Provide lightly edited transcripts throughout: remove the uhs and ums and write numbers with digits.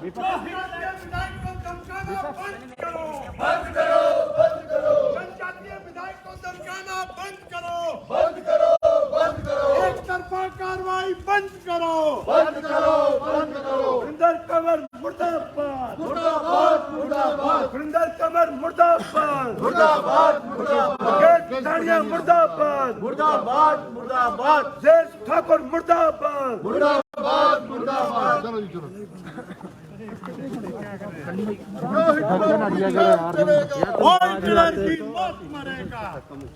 विधायक को धमकाना बंद करो, बंद करो, बंद करो, जनजातीय विधायक को धमकाना बंद करो, बंद करो, बंद करो, एक तरफा कार्रवाई बंद करो, बंद करो, बंद करो। वरिंदर कंवर मुर्दाबाद, मुर्दाबाद, मुर्दाबाद, वरिंदर कंवर मुर्दाबाद, मुर्दाबाद, मुर्दाबाद, मुकेश पठानिया मुर्दाबाद, मुर्दाबाद, मुर्दाबाद, जयेश ठाकुर मुर्दाबाद, मुर्दाबाद, मुर्दाबाद। व्हाइट कलर की मौत मरेगा,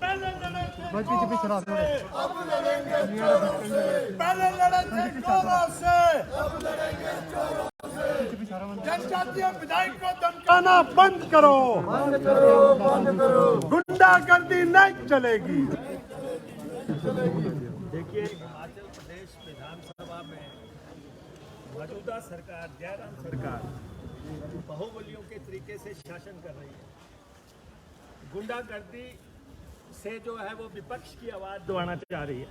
पहले लड़े थे अब लड़ेंगे चोरों से, पहले लड़े थे चोरों से, जनजातीय विधायक को धमकाना बंद करो, बंद करो, बंद करो। गुंडागर्दी नहीं चलेगी। देखिए, हिमाचल प्रदेश विधानसभा में मौजूदा सरकार, जयराम सरकार बाहुबलियों के तरीके से शासन कर रही है। गुंडागर्दी से जो है वो विपक्ष की आवाज दबाना चाह रही है।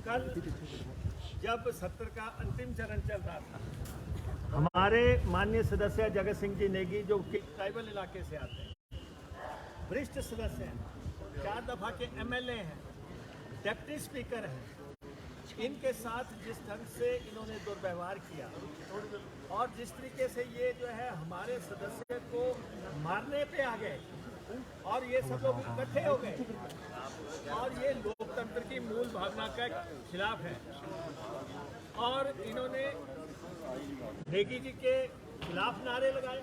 कल जब सत्र का अंतिम चरण चल रहा था, हमारे माननीय सदस्य जगत सिंह जी नेगी, जो कि ट्राइबल इलाके से आते हैं, वरिष्ठ सदस्य हैं, 4 दफा के एमएलए हैं, डिप्टी स्पीकर हैं, इनके साथ जिस ढंग से इन्होंने दुर्व्यवहार किया और जिस तरीके से ये जो है हमारे सदस्य को मारने पे आ गए और ये सब लोग इकट्ठे हो गए और ये लोकतंत्र की मूल भावना के खिलाफ है। और इन्होंने नेगी जी के खिलाफ नारे लगाए।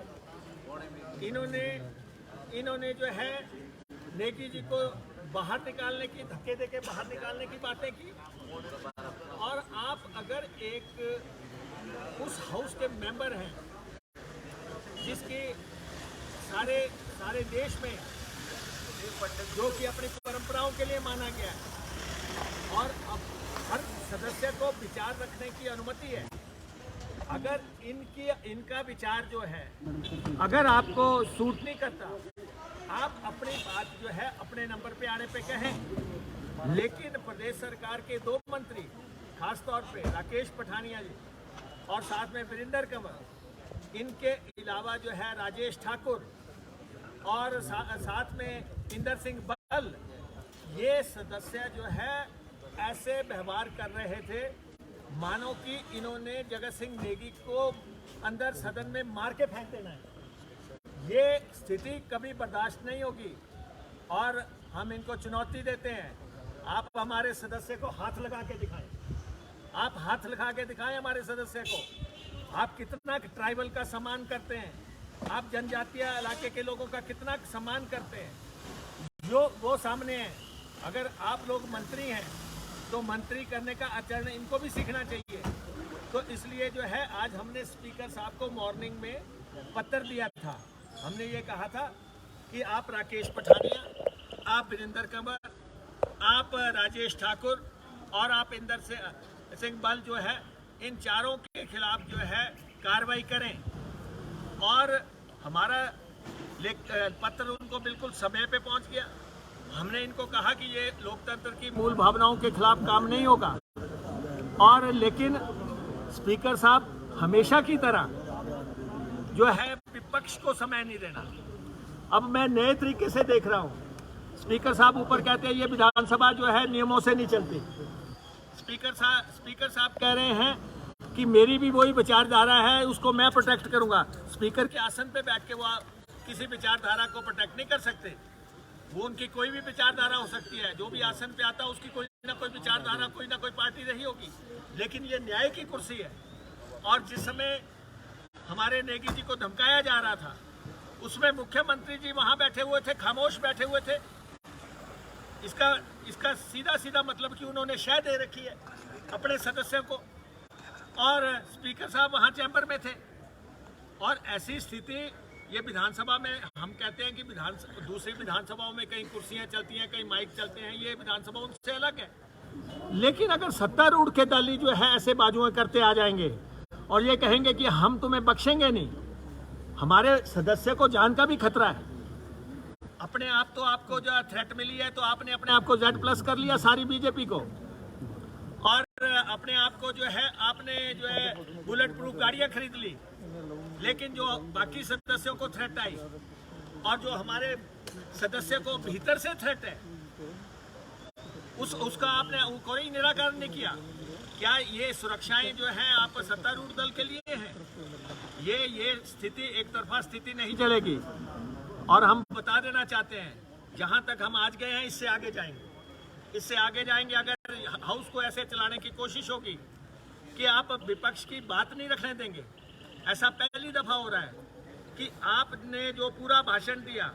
इन्होंने जो है नेगी जी को बाहर निकालने की, धक्के देके बाहर निकालने की बातें की। और आप अगर एक उस हाउस के मेंबर हैं जिसकी सारे देश में जो कि अपनी परंपराओं के लिए माना गया है और अब हर सदस्य को विचार रखने की अनुमति है, अगर इनका विचार जो है अगर आपको सूट नहीं करता, आप अपनी बात जो है अपने नंबर पे आने पे कहें। लेकिन प्रदेश सरकार के 2 मंत्री, खास तौर पे राकेश पठानिया जी और साथ में वरिंदर कंवर, इनके अलावा जो है राजेश ठाकुर और साथ में इंदर सिंह बल, ये सदस्य जो है ऐसे व्यवहार कर रहे थे मानो कि इन्होंने जगत सिंह नेगी को अंदर सदन में मार के फेंक देना है। ये स्थिति कभी बर्दाश्त नहीं होगी और हम इनको चुनौती देते हैं। आप हमारे सदस्य को हाथ लगा के दिखाएं, आप हाथ लगा के दिखाएं हमारे सदस्य को। आप कितना ट्राइबल का सम्मान करते हैं, आप जनजातीय इलाके के लोगों का कितना सम्मान करते हैं, जो वो सामने है। अगर आप लोग मंत्री हैं तो मंत्री करने का आचरण इनको भी सीखना चाहिए। तो इसलिए जो है आज हमने स्पीकर साहब को मॉर्निंग में पत्र दिया था। हमने ये कहा था कि आप राकेश पठानिया, आप वरिंदर कंवर, आप राजेश ठाकुर और आप इंदर सिंह बल जो है, इन चारों के खिलाफ जो है कार्रवाई करें। और हमारा पत्र उनको बिल्कुल समय पे पहुंच गया। हमने इनको कहा कि ये लोकतंत्र की मूल भावनाओं के खिलाफ काम नहीं होगा। और लेकिन स्पीकर साहब हमेशा की तरह जो है विपक्ष को समय नहीं देना। अब मैं नए तरीके से देख रहा हूँ। स्पीकर साहब ऊपर कहते हैं ये विधानसभा जो है नियमों से नहीं चलती। स्पीकर साहब कह रहे हैं कि मेरी भी वही विचारधारा है, उसको मैं प्रोटेक्ट करूंगा। स्पीकर के आसन पे बैठ के वो किसी विचारधारा को प्रोटेक्ट नहीं कर सकते। वो उनकी कोई भी विचारधारा हो सकती है, जो भी आसन पे आता है उसकी कोई ना कोई विचारधारा, कोई ना कोई पार्टी रही होगी। लेकिन ये न्याय की कुर्सी है। और जिस समय हमारे नेगी जी को धमकाया जा रहा था, उसमें मुख्यमंत्री जी वहां बैठे हुए थे, खामोश बैठे हुए थे। इसका सीधा सीधा मतलब कि उन्होंने शय दे रखी है अपने सदस्यों को, और स्पीकर साहब वहां चैम्बर में थे। और ऐसी स्थिति ये विधानसभा में, हम कहते हैं कि दूसरी विधानसभाओं में कई कुर्सियां चलती हैं, कई माइक चलते हैं, ये विधानसभा उनसे अलग है। लेकिन अगर सत्तारूढ़ के दल जो है ऐसे बाजुएं करते आ जाएंगे और ये कहेंगे कि हम तुम्हें बख्शेंगे नहीं, हमारे सदस्य को जान का भी खतरा है। अपने आप तो आपको जो थ्रेट मिली है तो आपने अपने आप को Z+ कर लिया सारी बीजेपी को, और अपने आप को जो है आपने जो है बुलेट प्रूफ गाड़ियां खरीद ली। लेकिन जो बाकी सदस्यों को थ्रेट आई और जो हमारे सदस्य को भीतर से थ्रेट है उसका आपने कोई निराकरण नहीं किया। क्या ये सुरक्षाएं जो है आप सत्तारूढ़ दल के लिए हैं? ये स्थिति एक तरफा स्थिति नहीं चलेगी। और हम बता देना चाहते हैं, जहां तक हम आज गए हैं इससे आगे जाएंगे, इससे आगे जाएंगे। अगर हाउस को ऐसे चलाने की कोशिश होगी कि आप विपक्ष की बात नहीं रखने देंगे, ऐसा पहली दफा हो रहा है कि आपने जो पूरा भाषण दिया,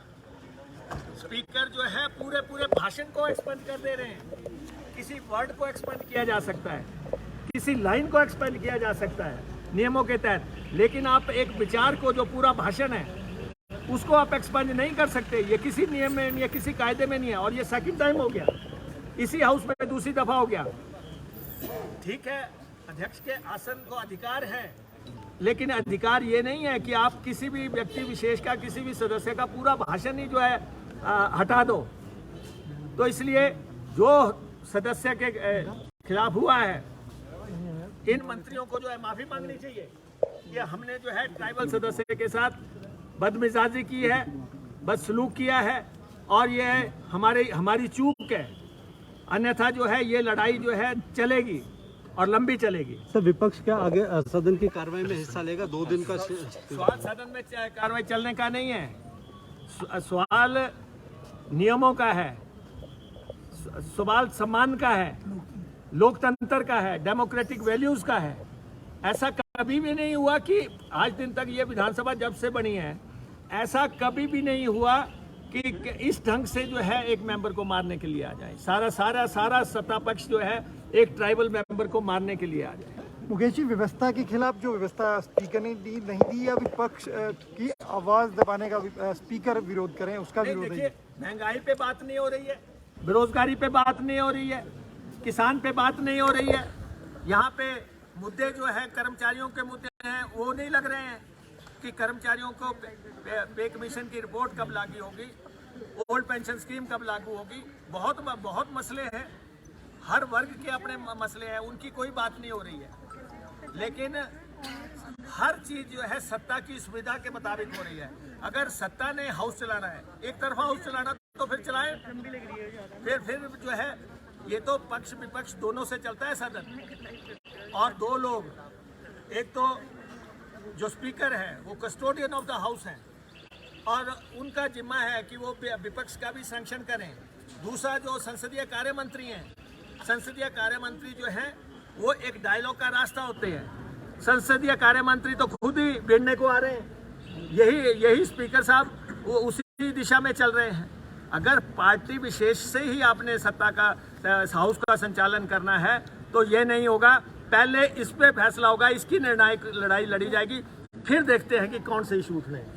स्पीकर जो है पूरे भाषण को एक्सपेंड कर दे रहे हैं। किसी वर्ड को एक्सपेंड किया जा सकता है, किसी लाइन को एक्सपेंड किया जा सकता है नियमों के तहत, लेकिन आप एक विचार को जो पूरा भाषण है उसको आप एक्सपेंड नहीं कर सकते। ये किसी नियम में नहीं है, किसी कायदे में नहीं है। और ये सेकंड टाइम हो गया, इसी हाउस में दूसरी दफा हो गया। ठीक है, अध्यक्ष के आसन को अधिकार है, लेकिन अधिकार ये नहीं है कि आप किसी भी व्यक्ति विशेष का, किसी भी सदस्य का पूरा भाषण ही जो है हटा दो। तो इसलिए जो सदस्य के खिलाफ हुआ है, इन मंत्रियों को जो है माफी मांगनी चाहिए। ये हमने जो है ट्राइबल सदस्य के साथ बदमिजाजी की है, बदसलूक किया है, और ये हमारी चूक है। अन्यथा जो है ये लड़ाई जो है चलेगी और लंबी चलेगी। सर, विपक्ष क्या आगे सदन की कार्रवाई में हिस्सा लेगा? 2 दिन का सवाल सदन में कार्रवाई चलने का नहीं है, सवाल नियमों का है, सवाल सम्मान का है, लोकतंत्र का है, डेमोक्रेटिक वैल्यूज का है। ऐसा कभी भी नहीं हुआ कि आज दिन तक ये विधानसभा जब से बनी है, ऐसा कभी भी नहीं हुआ कि इस ढंग से जो है एक मेंबर को मारने के लिए आ जाए। सारा सत्ता पक्ष जो है एक ट्राइबल मेंबर को मारने के लिए आ जाए। मुकेश जी, व्यवस्था के खिलाफ जो व्यवस्था स्पीकर ने नहीं दी, या विपक्ष की आवाज दबाने का स्पीकर विरोध करें, उसका विरोध देखिए, महंगाई पे बात नहीं हो रही है, बेरोजगारी पे बात नहीं हो रही है, किसान पे बात नहीं हो रही है। यहाँ पे मुद्दे जो है कर्मचारियों के मुद्दे हैं, वो नहीं लग रहे हैं कि कर्मचारियों को पे कमीशन की रिपोर्ट कब लागू होगी, ओल्ड पेंशन स्कीम कब लागू होगी। बहुत मसले हैं, हर वर्ग के अपने मसले हैं, उनकी कोई बात नहीं हो रही है। लेकिन हर चीज जो है सत्ता की सुविधा के मुताबिक हो रही है। अगर सत्ता ने हाउस चलाना है, एक तरफा हाउस चलाना, तो फिर चलाएं। फिर जो है ये तो पक्ष विपक्ष दोनों से चलता है सदन। और 2 लोग, एक तो जो स्पीकर है वो कस्टोडियन ऑफ द हाउस हैं और उनका जिम्मा है कि वो विपक्ष का भी सैंक्शन करें। दूसरा जो संसदीय कार्य मंत्री हैं, संसदीय कार्य मंत्री जो हैं वो एक डायलॉग का रास्ता होते हैं। संसदीय कार्य मंत्री तो खुद ही भिड़ने को आ रहे हैं, यही स्पीकर साहब वो उसी दिशा में चल रहे हैं। अगर पार्टी विशेष से ही आपने सत्ता का हाउस का संचालन करना है तो ये नहीं होगा। पहले इस पे फैसला होगा, इसकी निर्णायक लड़ाई लड़ी जाएगी, फिर देखते हैं कि कौन से इशू उठने हैं।